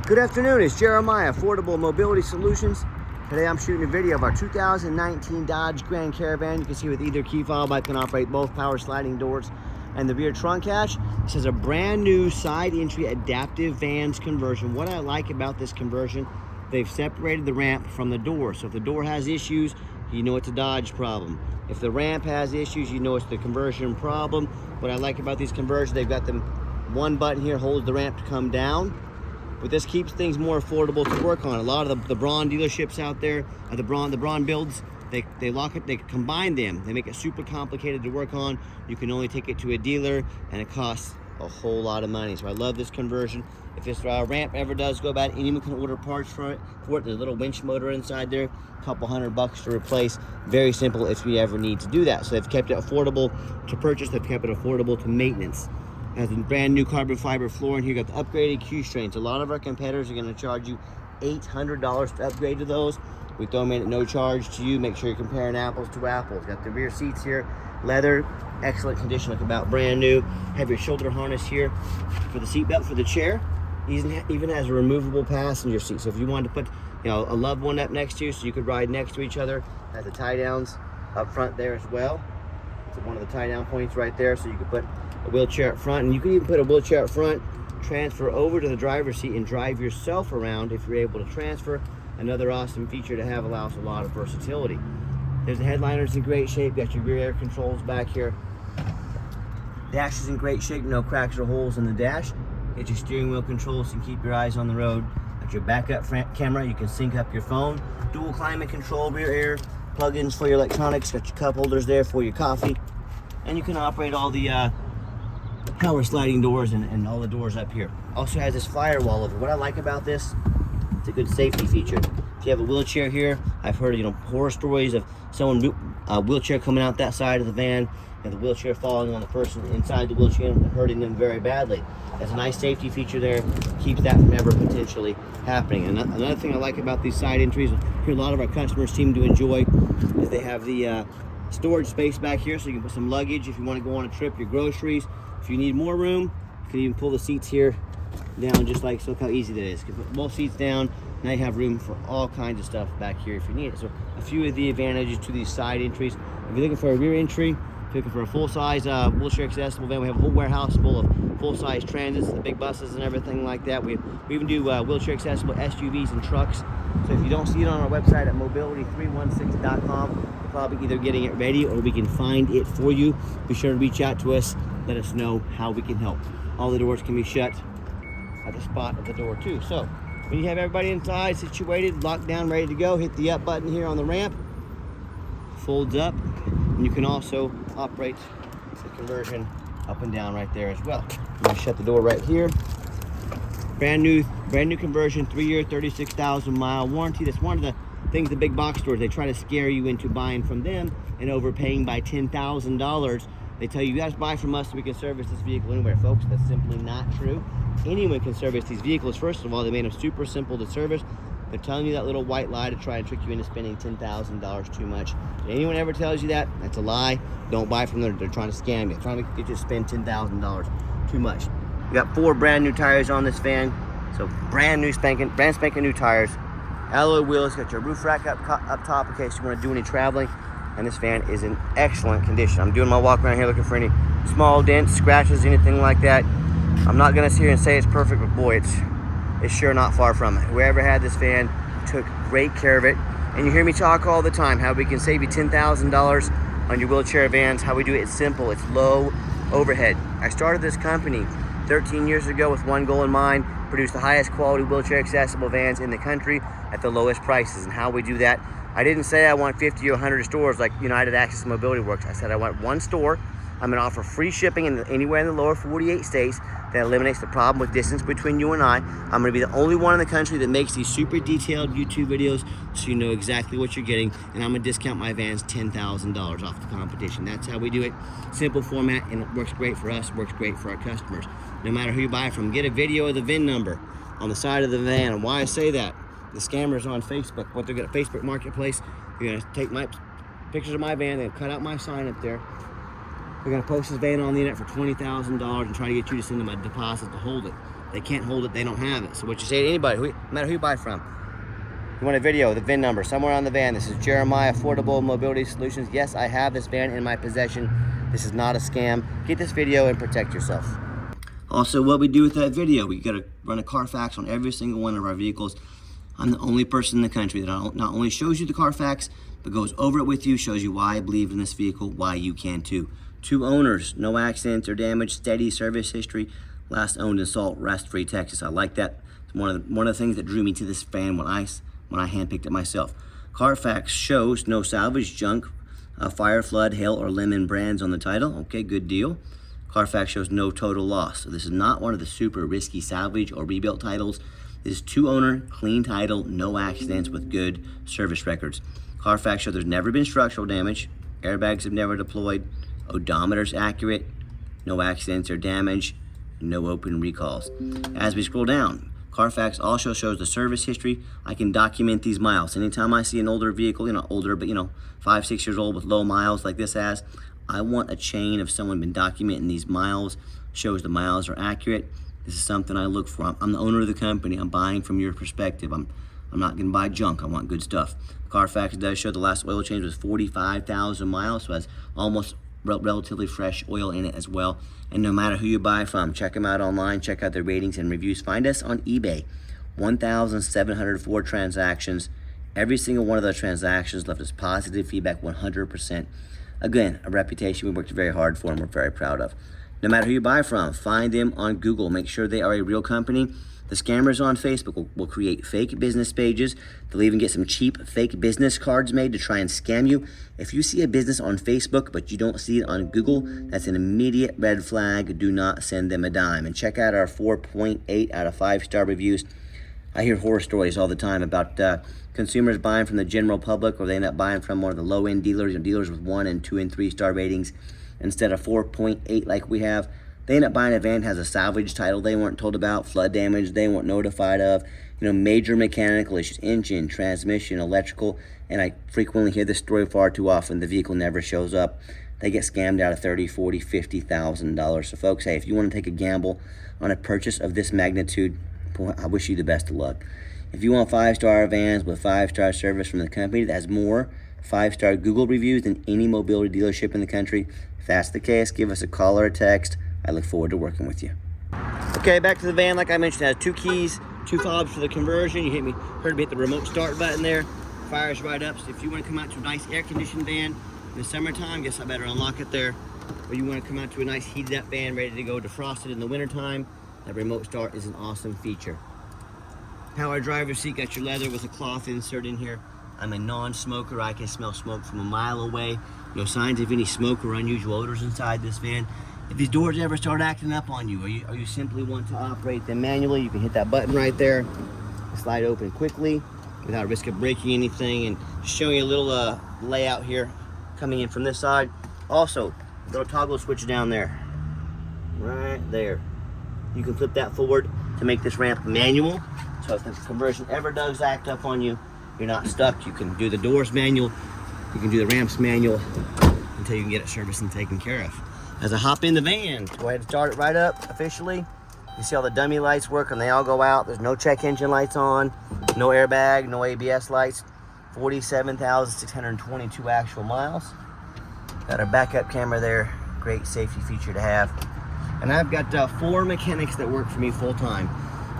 Good afternoon, it's Jeremiah, Affordable Mobility Solutions. Today I'm shooting a video of our 2019 Dodge Grand Caravan. You can see with either key fob, I can operate both power sliding doors and the rear trunk hatch. This is a brand new side entry adaptive vans conversion. What I like about this conversion, they've separated the ramp from the door. So if the door has issues, you know it's a Dodge problem. If the ramp has issues, you know it's the conversion problem. What I like about these conversions, they've got them, one button here holds the ramp to come down. But this keeps things more affordable to work on. A lot of the Braun dealerships out there, the Braun builds, they lock it, they combine them. They make it super complicated to work on. You can only take it to a dealer, and it costs a whole lot of money. So I love this conversion. If this ramp ever does go bad, anyone can order parts for it. There's a little winch motor inside there, a couple $100 to replace. Very simple if you ever need to do that. So they've kept it affordable to purchase. They've kept it affordable to maintenance. Has a brand new carbon fiber floor in here. Got the upgraded Q strains. A lot of our competitors are going to charge you $800 to upgrade to those. We throw them in at no charge to you. Make sure you're comparing apples to apples. Got the rear seats here, leather, excellent condition, look about brand new. Have your shoulder harness here for the seat belt for the chair. Even has a removable passenger seat. So if you wanted to put, a loved one up next to you, so you could ride next to each other. Has the tie downs up front there as well. It's one of the tie down points right there, so you could put a wheelchair up front, and you can even put a wheelchair up front, transfer over to the driver's seat and drive yourself around if you're able to transfer. Another awesome feature to have, allows a lot of versatility. There's the headliner's in great shape. Got your rear air controls back here. Dash is in great shape, no cracks or holes in the dash. Get your steering wheel controls and keep your eyes on the road. Got your backup front camera, you can sync up your phone. Dual climate control, rear air, plug-ins for your electronics. Got your cup holders there for your coffee. And you can operate all the power sliding doors and all the doors up here. Also has this firewall over. What I like about this, it's a good safety feature. If you have a wheelchair here, I've heard horror stories of someone wheelchair coming out that side of the van and the wheelchair falling on the person inside the wheelchair and hurting them very badly. That's a nice safety feature there, keeps that from ever potentially happening. And another thing I like about these side entries, here a lot of our customers seem to enjoy, is they have the storage space back here, so you can put some luggage if you want to go on a trip, your groceries. If you need more room, you can even pull the seats here down just like so. Look how easy that is. You can put both seats down. Now you have room for all kinds of stuff back here if you need it. So a few of the advantages to these side entries. If you're looking for a rear entry, if you're looking for a full-size wheelchair accessible van, we have a whole warehouse full of full-size transits, the big buses and everything like that. We even do wheelchair accessible SUVs and trucks. So if you don't see it on our website at mobility316.com, we're probably either getting it ready or we can find it for you. Be sure to reach out to us. Let us know how we can help. All the doors can be shut at the spot of the door too. So when you have everybody inside, situated, locked down, ready to go, hit the up button here on the ramp, folds up, and you can also operate the conversion up and down right there as well. I'm gonna shut the door right here. Brand new conversion, 3-year, 36,000 mile warranty. That's one of the things the big box stores, they try to scare you into buying from them and overpaying by $10,000. They tell you, guys buy from us so we can service this vehicle anywhere. Folks, that's simply not true. Anyone can service these vehicles. First of all, they made them super simple to service. They're telling you that little white lie to try and trick you into spending $10,000 too much. If anyone ever tells you that, that's a lie. Don't buy from them. They're trying to scam you. They're trying to get you to spend $10,000 too much. We got 4 brand new tires on this van. So brand spanking new tires. Alloy wheels, got your roof rack up top in case you want to do any traveling. And this van is in excellent condition. I'm doing my walk around here looking for any small dents, scratches, anything like that. I'm not gonna sit here and say it's perfect, but boy, it's sure not far from it. Whoever had this van took great care of it. And you hear me talk all the time how we can save you $10,000 on your wheelchair vans, how we do it. It's simple, it's low overhead. I started this company 13 years ago with one goal in mind: produce the highest quality wheelchair accessible vans in the country at the lowest prices. And how we do that, I didn't say I want 50 or 100 stores like United Access Mobility Works. I said I want one store. I'm gonna offer free shipping anywhere in the lower 48 states. That eliminates the problem with distance between you and I. I'm gonna be the only one in the country that makes these super detailed YouTube videos so you know exactly what you're getting. And I'm gonna discount my vans $10,000 off the competition. That's how we do it. Simple format, and it works great for us, works great for our customers. No matter who you buy from, get a video of the VIN number on the side of the van. And why I say that, the scammers on Facebook, what they're gonna Facebook Marketplace, they're gonna take my pictures of my van and cut out my sign up there. They're gonna post this van on the internet for $20,000 and try to get you to send them a deposit to hold it. They can't hold it, they don't have it. So what you say to anybody, no matter who you buy from, you want a video, the VIN number, somewhere on the van. This is Jeremiah Affordable Mobility Solutions. Yes, I have this van in my possession. This is not a scam. Get this video and protect yourself. Also, what we do with that video, we gotta run a Carfax on every single one of our vehicles. I'm the only person in the country that not only shows you the Carfax, but goes over it with you, shows you why I believe in this vehicle, why you can too. 2 owners, no accidents or damage, steady service history, last owned in Salt, rust-free Texas. I like that. It's one of the things that drew me to this van when I handpicked it myself. Carfax shows no salvage, junk, fire, flood, hail, or lemon brands on the title. Okay, good deal. Carfax shows no total loss. So this is not one of the super risky salvage or rebuilt titles. This is 2 owner, clean title, no accidents with good service records. Carfax shows there's never been structural damage, airbags have never deployed, odometer's accurate, no accidents or damage, no open recalls. As we scroll down, Carfax also shows the service history. I can document these miles. Anytime I see an older vehicle, older, but 5, 6 years old with low miles like this has, I want a chain of someone been documenting these miles, shows the miles are accurate. This is something I look for. I'm the owner of the company. I'm buying from your perspective. I'm not gonna buy junk. I want good stuff. Carfax does show the last oil change was 45,000 miles, so that's almost relatively fresh oil in it as well. And no matter who you buy from, check them out online, check out their ratings and reviews. Find us on eBay. 1,704 transactions. Every single one of those transactions left us positive feedback, 100%. Again, a reputation we worked very hard for and we're very proud of. No matter who you buy from, find them on Google. Make sure they are a real company. The scammers on Facebook will create fake business pages. They'll even get some cheap fake business cards made to try and scam you. If you see a business on Facebook but you don't see it on Google, that's an immediate red flag. Do not send them a dime. And check out our 4.8 out of 5-star reviews. I hear horror stories all the time about consumers buying from the general public, or they end up buying from one of the low-end dealers, dealers with 1 and 2 and 3-star ratings instead of 4.8 like we have. They end up buying a van that has a salvage title they weren't told about, flood damage they weren't notified of, major mechanical issues, engine, transmission, electrical, and I frequently hear this story far too often. The vehicle never shows up. They get scammed out of $30,000, $40,000, $50,000. So folks, hey, if you want to take a gamble on a purchase of this magnitude, I wish you the best of luck. If you want 5-star vans with 5-star service from the company that has more 5-star Google reviews than any mobility dealership in the country, if that's the case, give us a call or a text. I look forward to working with you. Okay, back to the van. Like I mentioned, it has 2 keys, 2 fobs for the conversion. You heard me hit the remote start button there. Fires right up. So if you want to come out to a nice air-conditioned van in the summertime, guess I better unlock it there. Or you want to come out to a nice heated-up van ready to go defrosted in the wintertime, that remote start is an awesome feature. Power driver's seat, got your leather with a cloth insert in here. I'm a non-smoker. I can smell smoke from a mile away. No signs of any smoke or unusual odors inside this van. If these doors ever start acting up on you, or you simply want to operate them manually, you can hit that button right there. Slide open quickly without risk of breaking anything. And just showing you a little layout here coming in from this side. Also, little toggle switch down there, right there. You can flip that forward to make this ramp manual. So if the conversion ever does act up on you, you're not stuck. You can do the doors manual, you can do the ramps manual until you can get it serviced and taken care of. As I hop in the van, go ahead and start it right up officially. You see all the dummy lights work and they all go out. There's no check engine lights on, no airbag, no ABS lights. 47,622 actual miles. Got our backup camera there, great safety feature to have. And I've got 4 mechanics that work for me full time.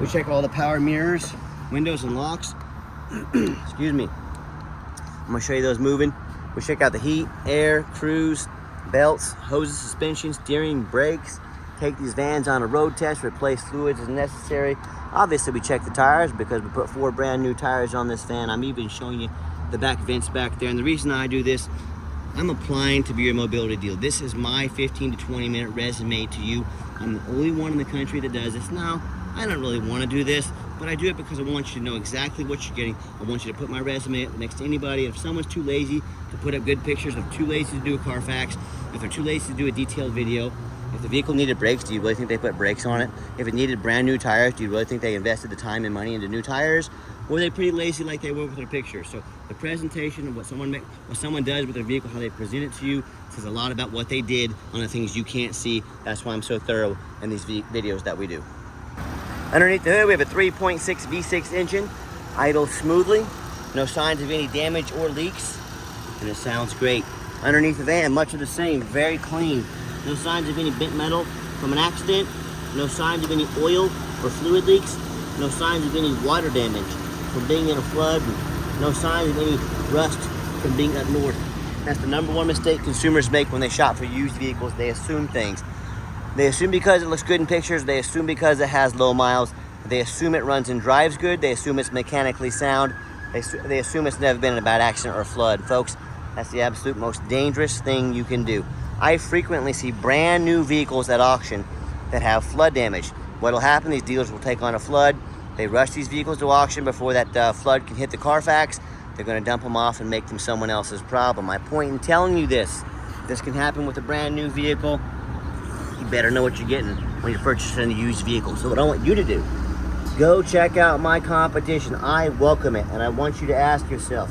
We check all the power mirrors, windows and locks. Excuse me. I'm gonna show you those moving. We check out the heat, air, cruise, belts, hoses, suspension, steering, brakes. Take these vans on a road test, replace fluids as necessary. Obviously we check the tires because we put 4 brand new tires on this van. I'm even showing you the back vents back there. And the reason I do this, I'm applying to be your mobility dealer. This is my 15 to 20 minute resume to you. I'm the only one in the country that does this. Now, I don't really want to do this, but I do it because I want you to know exactly what you're getting. I want you to put my resume up next to anybody. If someone's too lazy to put up good pictures, if too lazy to do a Carfax, if they're too lazy to do a detailed video, if the vehicle needed brakes, do you really think they put brakes on it? If it needed brand new tires, do you really think they invested the time and money into new tires? Or were they pretty lazy like they were with their pictures? So the presentation of what someone does with their vehicle, how they present it to you, says a lot about what they did on the things you can't see. That's why I'm so thorough in these videos that we do. Underneath the hood, we have a 3.6 V6 engine, idles smoothly, no signs of any damage or leaks, and it sounds great. Underneath the van, much of the same, very clean. No signs of any bent metal from an accident, no signs of any oil or fluid leaks, no signs of any water damage from being in a flood, no signs of any rust from being up north. That's the number one mistake consumers make when they shop for used vehicles. They assume things. They assume because it looks good in pictures, they assume because it has low miles, they assume it runs and drives good, they assume it's mechanically sound, they assume it's never been in a bad accident or flood. Folks, that's the absolute most dangerous thing you can do. I frequently see brand new vehicles at auction that have flood damage. What'll happen, these dealers will take on a flood, they rush these vehicles to auction before that flood can hit the Carfax, they're gonna dump them off and make them someone else's problem. My point in telling you this can happen with a brand new vehicle. You better know what you're getting when you're purchasing a used vehicle. So what I want you to do, go check out my competition. I welcome it, and I want you to ask yourself,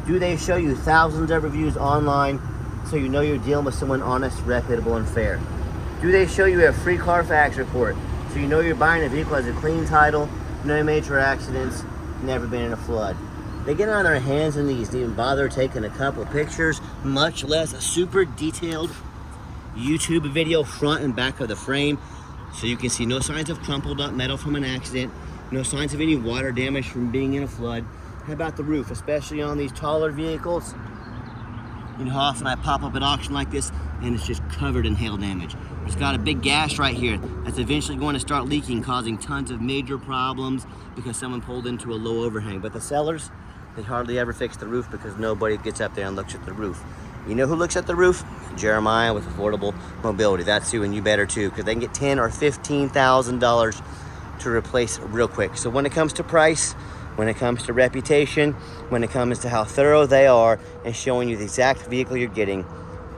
do they show you thousands of reviews online so you know you're dealing with someone honest, reputable, and fair? Do they show you a free Carfax report so you know you're buying a vehicle that has a clean title, no major accidents, never been in a flood? They get on their hands and knees to even bother taking a couple pictures, much less a super detailed YouTube video front and back of the frame, so you can see no signs of crumpled up metal from an accident, no signs of any water damage from being in a flood. How about the roof, especially on these taller vehicles? You know how often I pop up at auction like this and it's just covered in hail damage. It's got a big gash right here that's eventually going to start leaking, causing tons of major problems because someone pulled into a low overhang. But the sellers, they hardly ever fix the roof because nobody gets up there and looks at the roof. You know who looks at the roof? Jeremiah with Affordable Mobility. That's you, and you better too, because they can get $10,000 or $15,000 to replace real quick. So when it comes to price, when it comes to reputation, when it comes to how thorough they are and showing you the exact vehicle you're getting,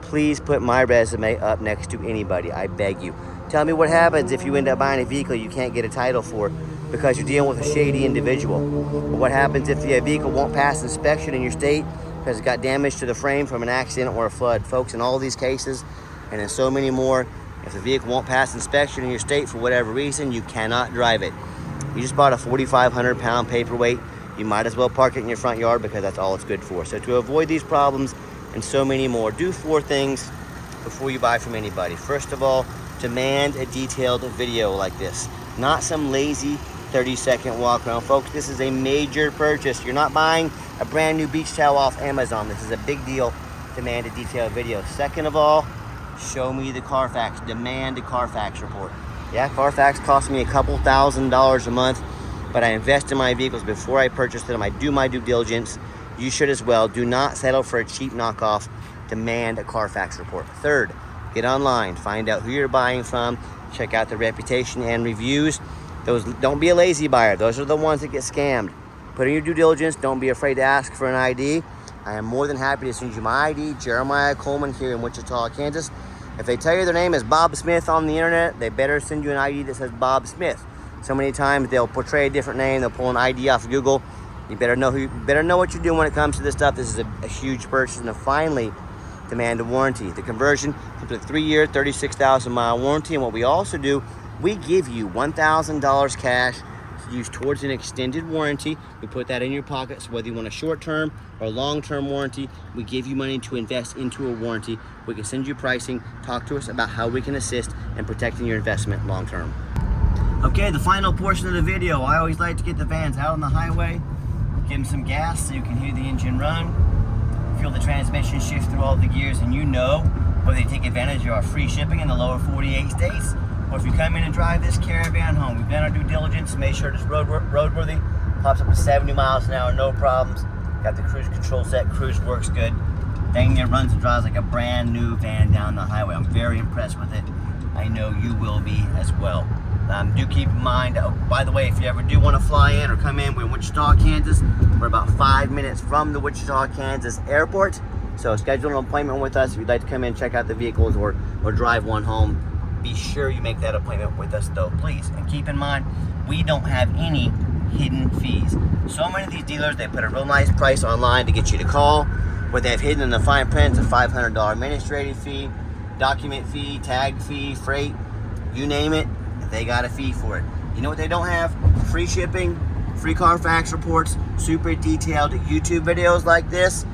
please put my resume up next to anybody. I beg you. Tell me what happens if you end up buying a vehicle you can't get a title for because you're dealing with a shady individual. Or what happens if the vehicle won't pass inspection in your state because it got damage to the frame from an accident or a flood. Folks, in all these cases, and in so many more, if the vehicle won't pass inspection in your state for whatever reason, you cannot drive it. You just bought a 4,500 pound paperweight. You might as well park it in your front yard because that's all it's good for. So to avoid these problems and so many more, do 4 things before you buy from anybody. First of all, demand a detailed video like this, not some lazy 30-second walk around. Folks, this is a major purchase. You're not buying a brand new beach towel off Amazon. This is a big deal. Demand a detailed video. Second of all, show me the Carfax. Demand a Carfax report. Yeah, Carfax costs me a couple $1,000s a month, but I invest in my vehicles before I purchase them. I do my due diligence. You should as well. Do not settle for a cheap knockoff. Demand a Carfax report. Third, get online. Find out who you're buying from. Check out the reputation and reviews. Don't be a lazy buyer. Those are the ones that get scammed. Put in your due diligence. Don't be afraid to ask for an ID. I am more than happy to send you my ID, Jeremiah Coleman, here in Wichita, Kansas. If they tell you their name is Bob Smith on the internet, they better send you an ID that says Bob Smith. So many times they'll portray a different name. They'll pull an ID off of Google. You better know what you're doing when it comes to this stuff. This is a huge purchase. And finally, demand a warranty. The conversion comes with a 3-year, 36,000 mile warranty. And what we also do, we give you $1,000 cash to use towards an extended warranty. We put that in your pocket, so whether you want a short-term or long-term warranty, we give you money to invest into a warranty. We can send you pricing. Talk to us about how we can assist in protecting your investment long-term. Okay, the final portion of the video. I always like to get the vans out on the highway, give them some gas so you can hear the engine run, feel the transmission shift through all the gears, and you know whether you take advantage of our free shipping in the lower 48 states, or if you come in and drive this Caravan home. We've done our due diligence, made sure it's roadworthy, pops up to 70 miles an hour, no problems. Got the cruise control set, cruise works good. Dang, it runs and drives like a brand new van down the highway. I'm very impressed with it. I know you will be as well. Do keep in mind, by the way, if you ever do want to fly in or come in, we're in Wichita, Kansas. We're about 5 minutes from the Wichita, Kansas airport. So schedule an appointment with us if you'd like to come in, check out the vehicles or drive one home. Be sure you make that appointment with us though, please. And keep in mind, we don't have any hidden fees. So many of these dealers, they put a real nice price online to get you to call. What they have hidden in the fine print is a $500 administrative fee, document fee, tag fee, freight, you name it, they got a fee for it. You know what they don't have? Free shipping, free Carfax reports, super detailed YouTube videos like this,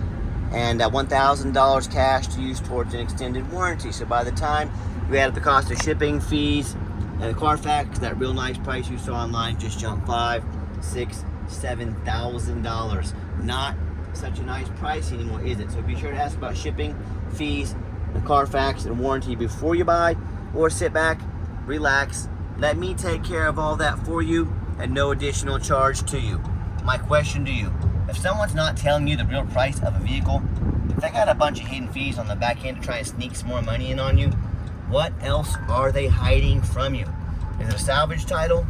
and $1,000 cash to use towards an extended warranty. So by the time you add up the cost of shipping, fees, and the Carfax, that real nice price you saw online just jumped $5,000, $6,000, $7,000. Not such a nice price anymore, is it? So be sure to ask about shipping, fees, the Carfax, and warranty before you buy, or sit back, relax, let me take care of all that for you at no additional charge to you. My question to you, if someone's not telling you the real price of a vehicle, if they got a bunch of hidden fees on the back end to try and sneak some more money in on you, what else are they hiding from you? Is it a salvage title,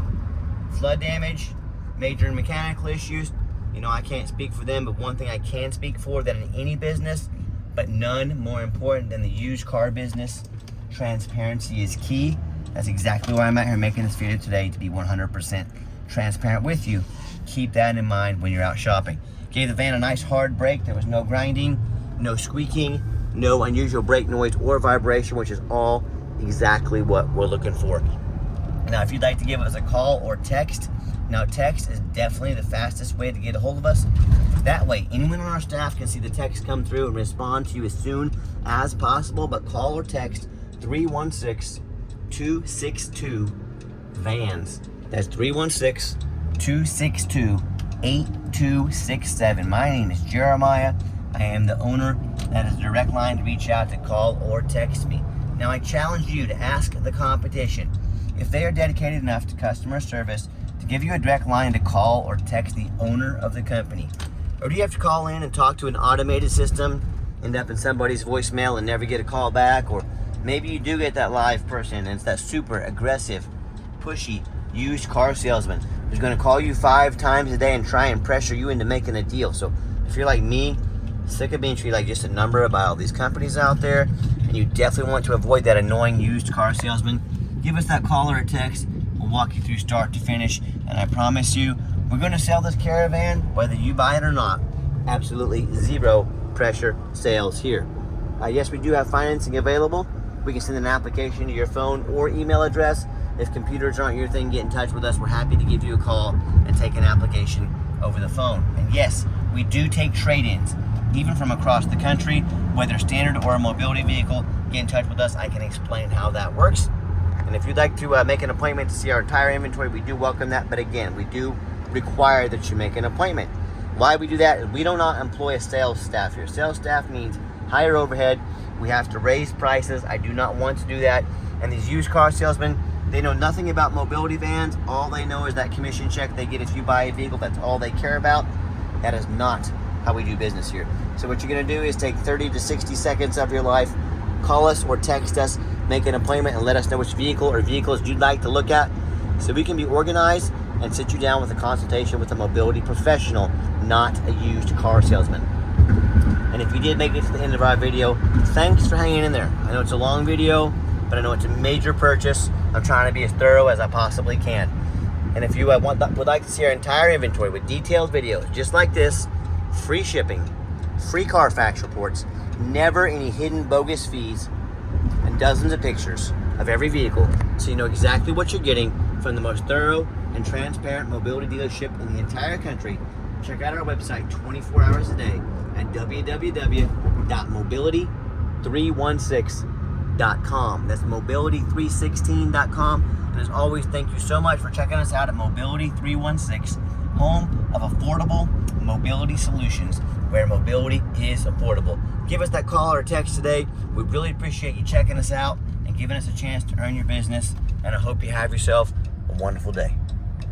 flood damage, major mechanical issues? You know, I can't speak for them, but one thing I can speak for, that in any business, but none more important than the used car business, transparency is key. That's exactly why I'm out here making this video today, to be 100% transparent with you. Keep that in mind when you're out shopping. Gave the van a nice hard brake. There was no grinding, no squeaking, no unusual brake noise or vibration, which is all exactly what we're looking for. Now, if you'd like to give us a call or text, now text is definitely the fastest way to get a hold of us. That way, anyone on our staff can see the text come through and respond to you as soon as possible. But call or text 316-262-VANS. That's 316-262-8267. My name is Jeremiah. I am the owner. That is a direct line to reach out to, call or text me. Now, I challenge you to ask the competition if they are dedicated enough to customer service to give you a direct line to call or text the owner of the company. Or do you have to call in and talk to an automated system, end up in somebody's voicemail and never get a call back? Or maybe you do get that live person and it's that super aggressive, pushy used car salesman who's going to call you 5 times a day and try and pressure you into making a deal. So if you're like me, sick of being treated like just a number by all these companies out there, and you definitely want to avoid that annoying used car salesman, give us that call or a text. We'll walk you through start to finish, and I promise you, we're going to sell this Caravan whether you buy it or not. Absolutely zero pressure sales here. Yes, we do have financing available. We can send an application to your phone or email address. If computers aren't your thing, get in touch with us. We're happy to give you a call and take an application over the phone. And yes, we do take trade-ins, even from across the country, whether standard or a mobility vehicle. Get in touch with us. I can explain how that works. And if you'd like to make an appointment to see our entire inventory, we do welcome that. But again, we do require that you make an appointment. Why we do that is we do not employ a sales staff here. Sales staff means higher overhead. We have to raise prices. I do not want to do that. And these used car salesmen, they know nothing about mobility vans. All they know is that commission check they get if you buy a vehicle. That's all they care about. That is not how we do business here. So what you're going to do is take 30 to 60 seconds of your life, call us or text us, make an appointment, and let us know which vehicle or vehicles you'd like to look at so we can be organized and sit you down with a consultation with a mobility professional, not a used car salesman. And if you did make it to the end of our video, thanks for hanging in there. I know it's a long video, but I know it's a major purchase. I'm trying to be as thorough as I possibly can. And if you would like to see our entire inventory with detailed videos just like this, free shipping, free Carfax reports, never any hidden bogus fees, and dozens of pictures of every vehicle so you know exactly what you're getting from the most thorough and transparent mobility dealership in the entire country, check out our website 24 hours a day at www.mobility316.com. That's mobility316.com. And as always, thank you so much for checking us out at Mobility 316, home of affordable mobility solutions, where mobility is affordable. Give us that call or text today. We really appreciate you checking us out and giving us a chance to earn your business. And I hope you have yourself a wonderful day.